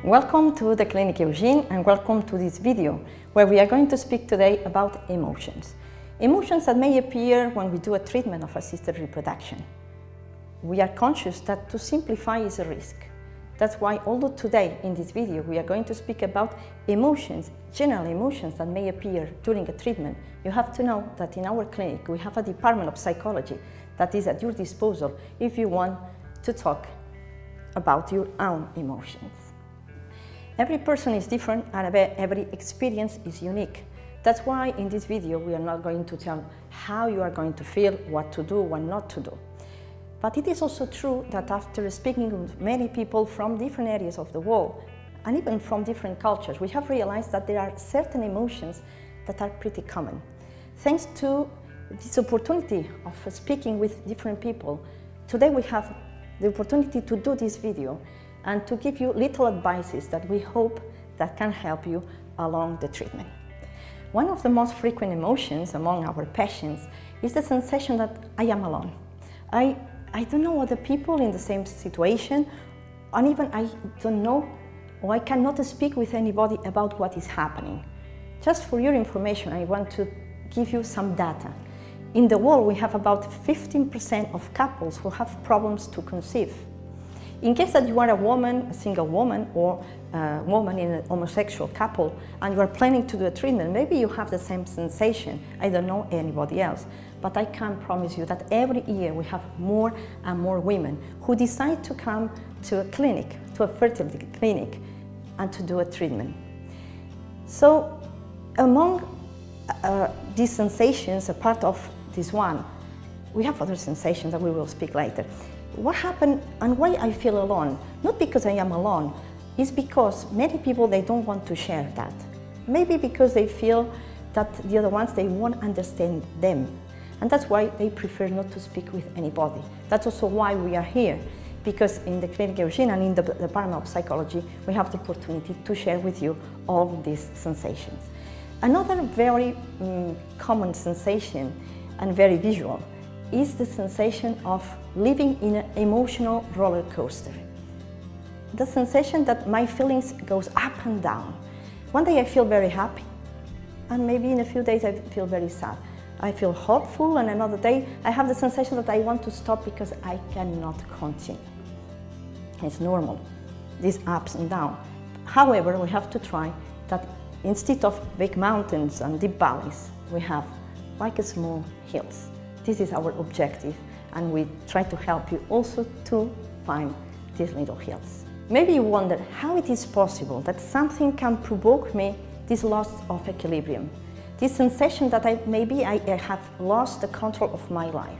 Welcome to the Clinic Eugin and welcome to this video where we are going to speak today about emotions. Emotions that may appear when we do a treatment of assisted reproduction. We are conscious that to simplify is a risk. That's why, although today in this video we are going to speak about emotions, general emotions that may appear during a treatment, you have to know that in our clinic we have a department of psychology that is at your disposal if you want to talk about your own emotions. Every person is different and every experience is unique. That's why in this video we are not going to tell how you are going to feel, what to do, what not to do. But it is also true that after speaking with many people from different areas of the world and even from different cultures, we have realized that there are certain emotions that are pretty common. Thanks to this opportunity of speaking with different people, today we have the opportunity to do this video and to give you little advices that we hope that can help you along the treatment. One of the most frequent emotions among our patients is the sensation that I am alone. I don't know other people in the same situation, and even I don't know or I cannot speak with anybody about what is happening. Just for your information, I want to give you some data. In the world, we have about 15% of couples who have problems to conceive. In case that you are a woman, a single woman, or a woman in a homosexual couple, and you are planning to do a treatment, maybe you have the same sensation. I don't know anybody else, but I can promise you that every year we have more and more women who decide to come to a clinic, to a fertility clinic, and to do a treatment. So, among these sensations, a part of this one, we have other sensations that we will speak later. What happened and why I feel alone? Not because I am alone, it's because many people, they don't want to share that. Maybe because they feel that the other ones, they won't understand them. And that's why they prefer not to speak with anybody. That's also why we are here, because in the Clinic Eugin and in the Department of Psychology, we have the opportunity to share with you all these sensations. Another very common sensation and very visual is the sensation of living in an emotional roller coaster. The sensation that my feelings goes up and down. One day I feel very happy, and maybe in a few days I feel very sad. I feel hopeful, and another day I have the sensation that I want to stop because I cannot continue. It's normal, these ups and downs. However, we have to try that instead of big mountains and deep valleys, we have like small hills. This is our objective, and we try to help you also to find these little hills. Maybe you wonder how it is possible that something can provoke me this loss of equilibrium, this sensation that maybe I have lost the control of my life.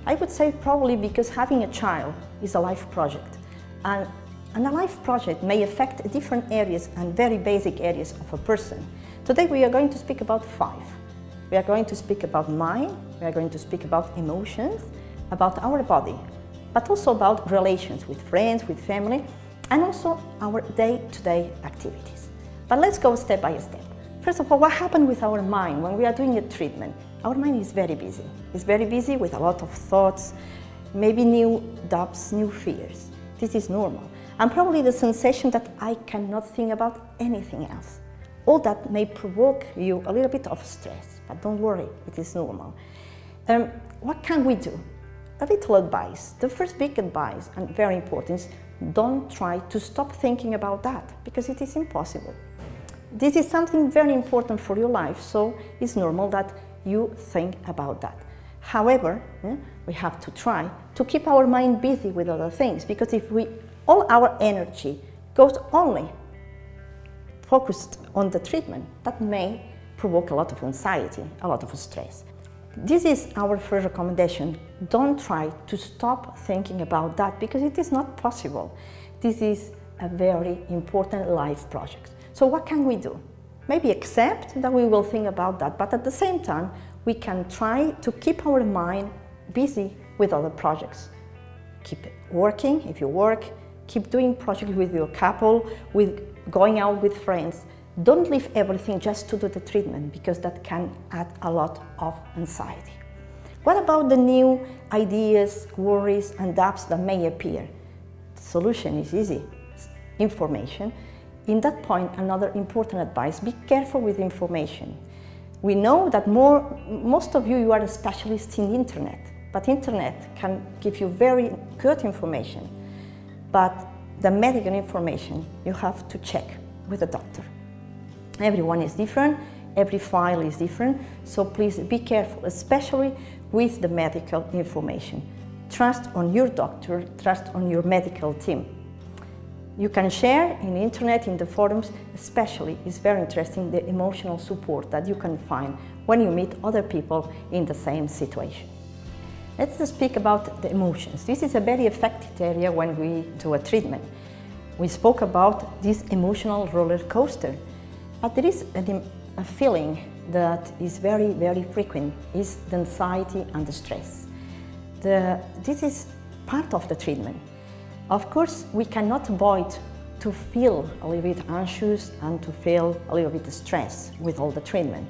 I would say probably because having a child is a life project, and a life project may affect different areas and very basic areas of a person. Today we are going to speak about 5. We are going to speak about mind, we are going to speak about emotions, about our body, but also about relations with friends, with family, and also our day-to-day activities. But let's go step by step. First of all, what happened with our mind when we are doing a treatment? Our mind is very busy. It's very busy with a lot of thoughts, maybe new doubts, new fears. This is normal. And probably the sensation that I cannot think about anything else. All that may provoke you a little bit of stress, but don't worry, it is normal. What can we do? A little advice. The first big advice, and very important, is don't try to stop thinking about that, because it is impossible. This is something very important for your life, so it's normal that you think about that. However, we have to try to keep our mind busy with other things, because if all our energy goes only focused on the treatment, that may provoke a lot of anxiety, a lot of stress. This is our first recommendation. Don't try to stop thinking about that, because it is not possible. This is a very important life project. So what can we do? Maybe accept that we will think about that, but at the same time, we can try to keep our mind busy with other projects. Keep working if you work, keep doing projects with your couple, with going out with friends. Don't leave everything just to do the treatment, because that can add a lot of anxiety. What about the new ideas, worries, and doubts that may appear? The solution is easy. Information. in that point, another important advice, be careful with information. We know that most of you are specialists in the internet, but internet can give you very good information. But the medical information you have to check with a doctor. Everyone is different, every file is different, so please be careful, especially with the medical information. Trust on your doctor, trust on your medical team. You can share in the internet, in the forums, especially, it's very interesting, the emotional support that you can find when you meet other people in the same situation. Let's speak about the emotions. This is a very effective area when we do a treatment. We spoke about this emotional roller coaster, but there is a feeling that is very, very frequent, is the anxiety and the stress. This is part of the treatment. Of course, we cannot avoid to feel a little bit anxious and to feel a little bit stressed with all the treatment.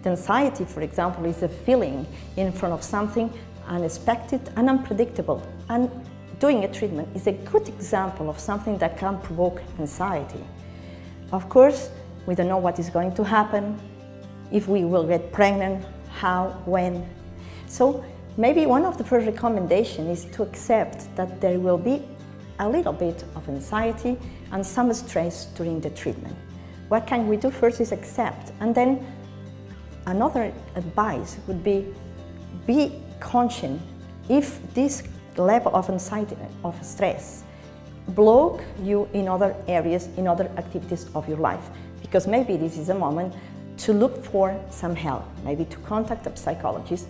The anxiety, for example, is a feeling in front of something unexpected and unpredictable. And doing a treatment is a good example of something that can provoke anxiety. Of course, we don't know what is going to happen, if we will get pregnant, how, when. So maybe one of the first recommendations is to accept that there will be a little bit of anxiety and some stress during the treatment. What can we do first is accept, and then another advice would be conscious if this level of anxiety, of stress, block you in other areas, in other activities of your life. Because maybe this is a moment to look for some help, maybe to contact a psychologist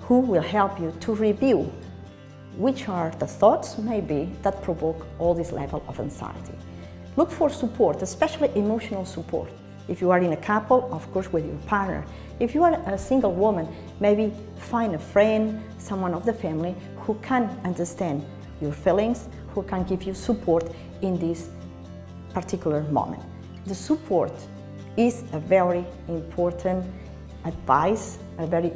who will help you to review which are the thoughts, maybe, that provoke all this level of anxiety. Look for support, especially emotional support. If you are in a couple, of course, with your partner. If you are a single woman, maybe find a friend, someone of the family who can understand your feelings, who can give you support in this particular moment. The support is a very important advice, a very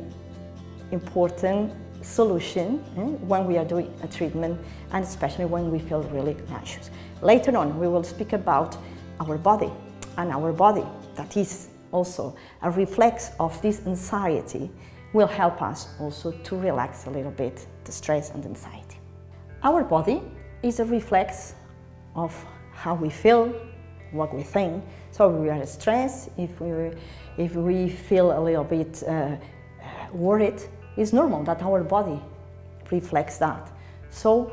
important solution when we are doing a treatment, and especially when we feel really anxious. Later on, we will speak about our body, and our body, that is also a reflex of this anxiety, will help us also to relax a little bit the stress and anxiety. Our body is a reflex of how we feel, what we think. So if we are stressed, if we feel a little bit worried, it's normal that our body reflects that. So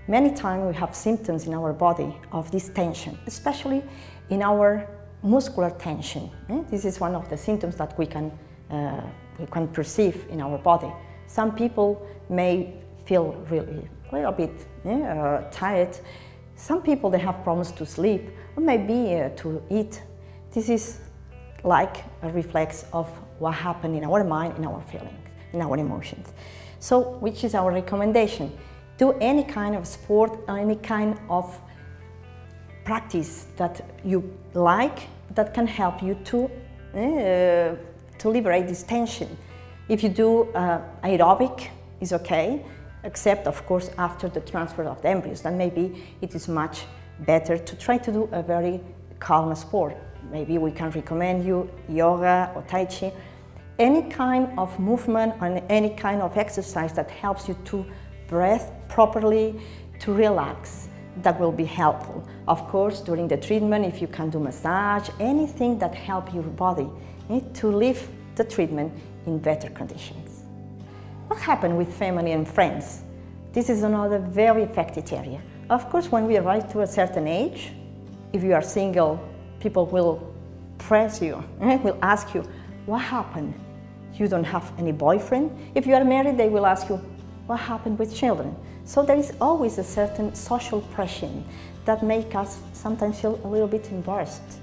many times we have symptoms in our body of this tension, especially in our muscular tension. This is one of the symptoms that we can perceive in our body. Some people may feel really a little bit tired. Some people, they have problems to sleep or maybe to eat. This is like a reflex of what happened in our mind, in our feelings, in our emotions. So, which is our recommendation? Do any kind of sport, any kind of practice that you like, that can help you to liberate this tension. If you do aerobic, is okay, except of course after the transfer of the embryos, then maybe it is much better to try to do a very calm sport. Maybe we can recommend you yoga or tai chi, any kind of movement and any kind of exercise that helps you to breathe properly, to relax. That will be helpful. Of course, during the treatment, if you can do massage, anything that helps your body to live the treatment in better conditions. What happened with family and friends? This is another very effective area. Of course, when we arrive to a certain age, if you are single, people will press you, will ask you, what happened? You don't have any boyfriend? If you are married, they will ask you, what happened with children? So there is always a certain social pressure that makes us sometimes feel a little bit embarrassed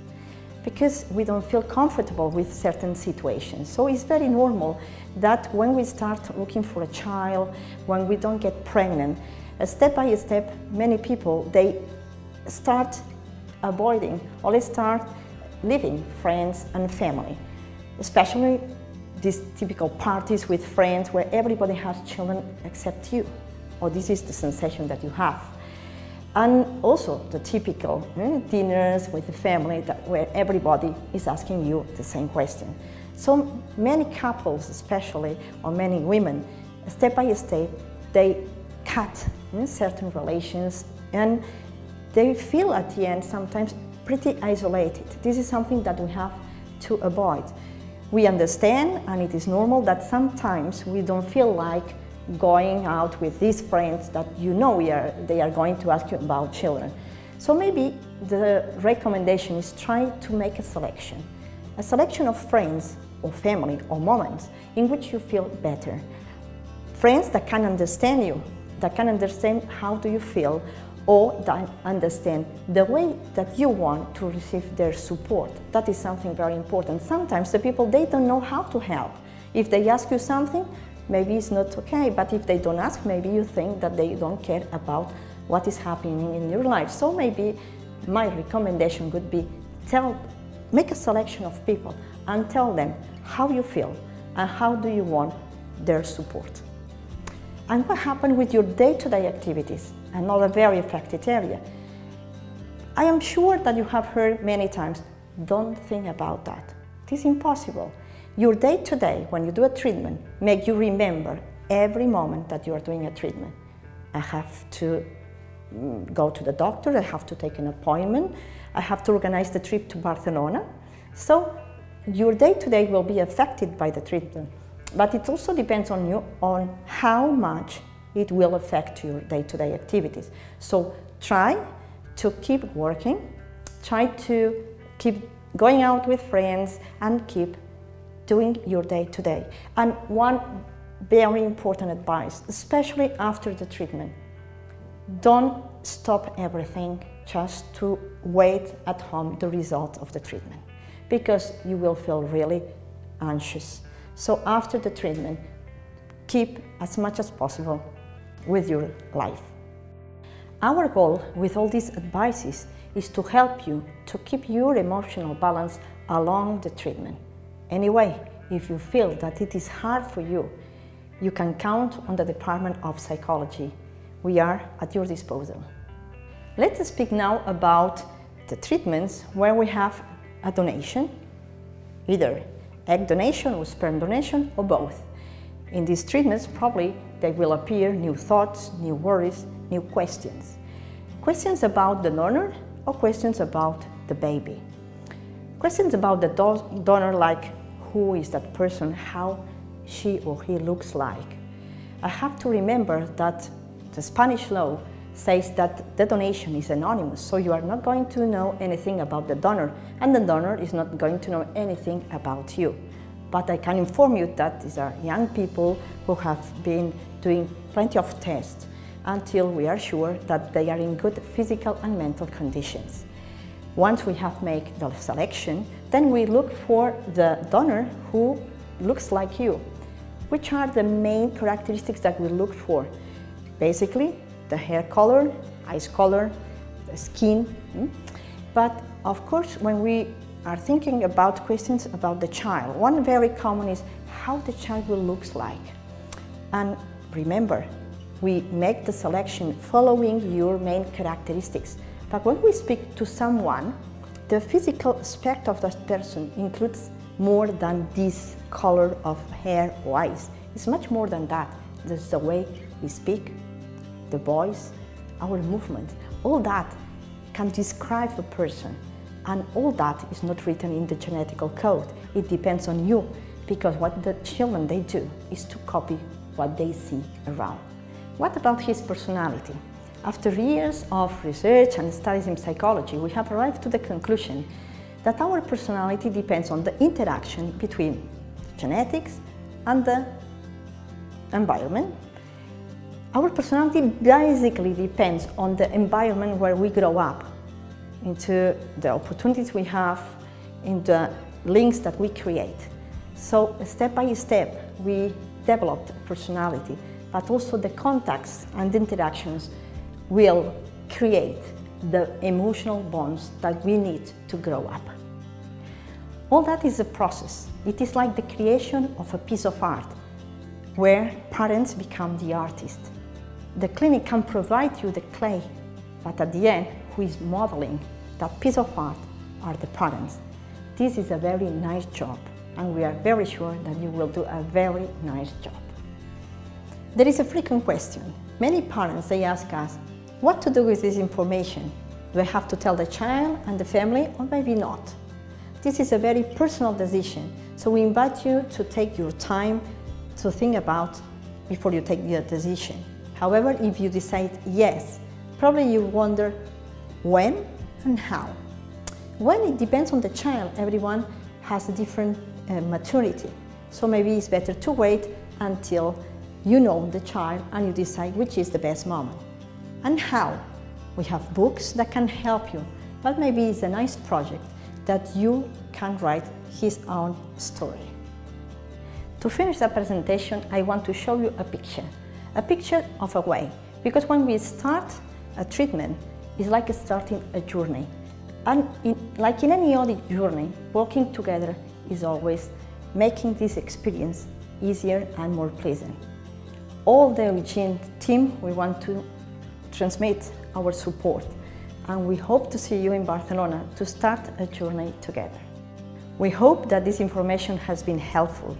because we don't feel comfortable with certain situations. So it's very normal that when we start looking for a child, when we don't get pregnant, step by step, many people, they start avoiding or they start leaving friends and family, especially these typical parties with friends where everybody has children except you, or this is the sensation that you have. And also the typical dinners with the family where everybody is asking you the same question. So many couples especially, or many women, step by step, they cut certain relations and they feel at the end sometimes pretty isolated. This is something that we have to avoid. We understand, and it is normal that sometimes we don't feel like going out with these friends that they are going to ask you about children. So maybe the recommendation is try to make a selection of friends or family or moments in which you feel better. Friends that can understand you, that can understand how do you feel, or that understand the way that you want to receive their support. That is something very important. Sometimes the people, they don't know how to help. If they ask you something, maybe it's not okay, but if they don't ask, maybe you think that they don't care about what is happening in your life. So maybe my recommendation would be make a selection of people and tell them how you feel and how do you want their support. And what happened with your day-to-day activities? Another very affected area. I am sure that you have heard many times, don't think about that. It is impossible. Your day-to-day, when you do a treatment, make you remember every moment that you are doing a treatment. I have to go to the doctor, I have to take an appointment, I have to organize the trip to Barcelona. So your day-to-day will be affected by the treatment. But it also depends on you, on how much it will affect your day-to-day activities. So try to keep working, try to keep going out with friends and keep doing your day-to-day. And one very important advice, especially after the treatment, don't stop everything just to wait at home the result of the treatment, because you will feel really anxious. So after the treatment, keep as much as possible with your life. Our goal with all these advices is to help you to keep your emotional balance along the treatment. Anyway, if you feel that it is hard for you, you can count on the Department of Psychology. We are at your disposal. Let's speak now about the treatments where we have a donation, either egg donation or sperm donation or both. In these treatments, probably there will appear new thoughts, new worries, new questions. Questions about the donor or questions about the baby. Questions about the donor, like who is that person, how she or he looks like. I have to remember that the Spanish law says that the donation is anonymous, so you are not going to know anything about the donor, and the donor is not going to know anything about you. But I can inform you that these are young people who have been doing plenty of tests until we are sure that they are in good physical and mental conditions. Once we have made the selection, then we look for the donor who looks like you. Which are the main characteristics that we look for? Basically, the hair color, eyes color, the skin. But of course, when we are thinking about questions about the child, one very common is how the child will look like. And remember, we make the selection following your main characteristics. But when we speak to someone, the physical aspect of that person includes more than this color of hair or eyes. It's much more than that. There's the way we speak, the voice, our movement. All that can describe a person. And all that is not written in the genetical code. It depends on you, because what the children they do is to copy what they see around. What about his personality? After years of research and studies in psychology, we have arrived to the conclusion that our personality depends on the interaction between genetics and the environment. Our personality basically depends on the environment where we grow up, into the opportunities we have, in the links that we create. So step by step we developed personality, but also the contacts and interactions will create the emotional bonds that we need to grow up. All that is a process. It is like the creation of a piece of art, where parents become the artist. The clinic can provide you the clay, But at the end, who is modeling that piece of art are the parents. This is a very nice job, and we are very sure that you will do a very nice job. There is a frequent question. Many parents, they ask us, what to do with this information? Do I have to tell the child and the family, or maybe not? This is a very personal decision, so we invite you to take your time to think about before you take the decision. However, if you decide yes, probably you wonder when and how. When, it depends on the child. Everyone has a different maturity, so maybe it's better to wait until you know the child and you decide which is the best moment. And how? We have books that can help you, but maybe it's a nice project that you can write his own story. To finish the presentation, I want to show you a picture of a way, because when we start a treatment, it's like starting a journey. And like in any other journey, working together is always making this experience easier and more pleasant. All the Eugin team, we want to transmit our support, and we hope to see you in Barcelona to start a journey together. We hope that this information has been helpful.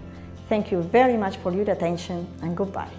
Thank you very much for your attention, and goodbye.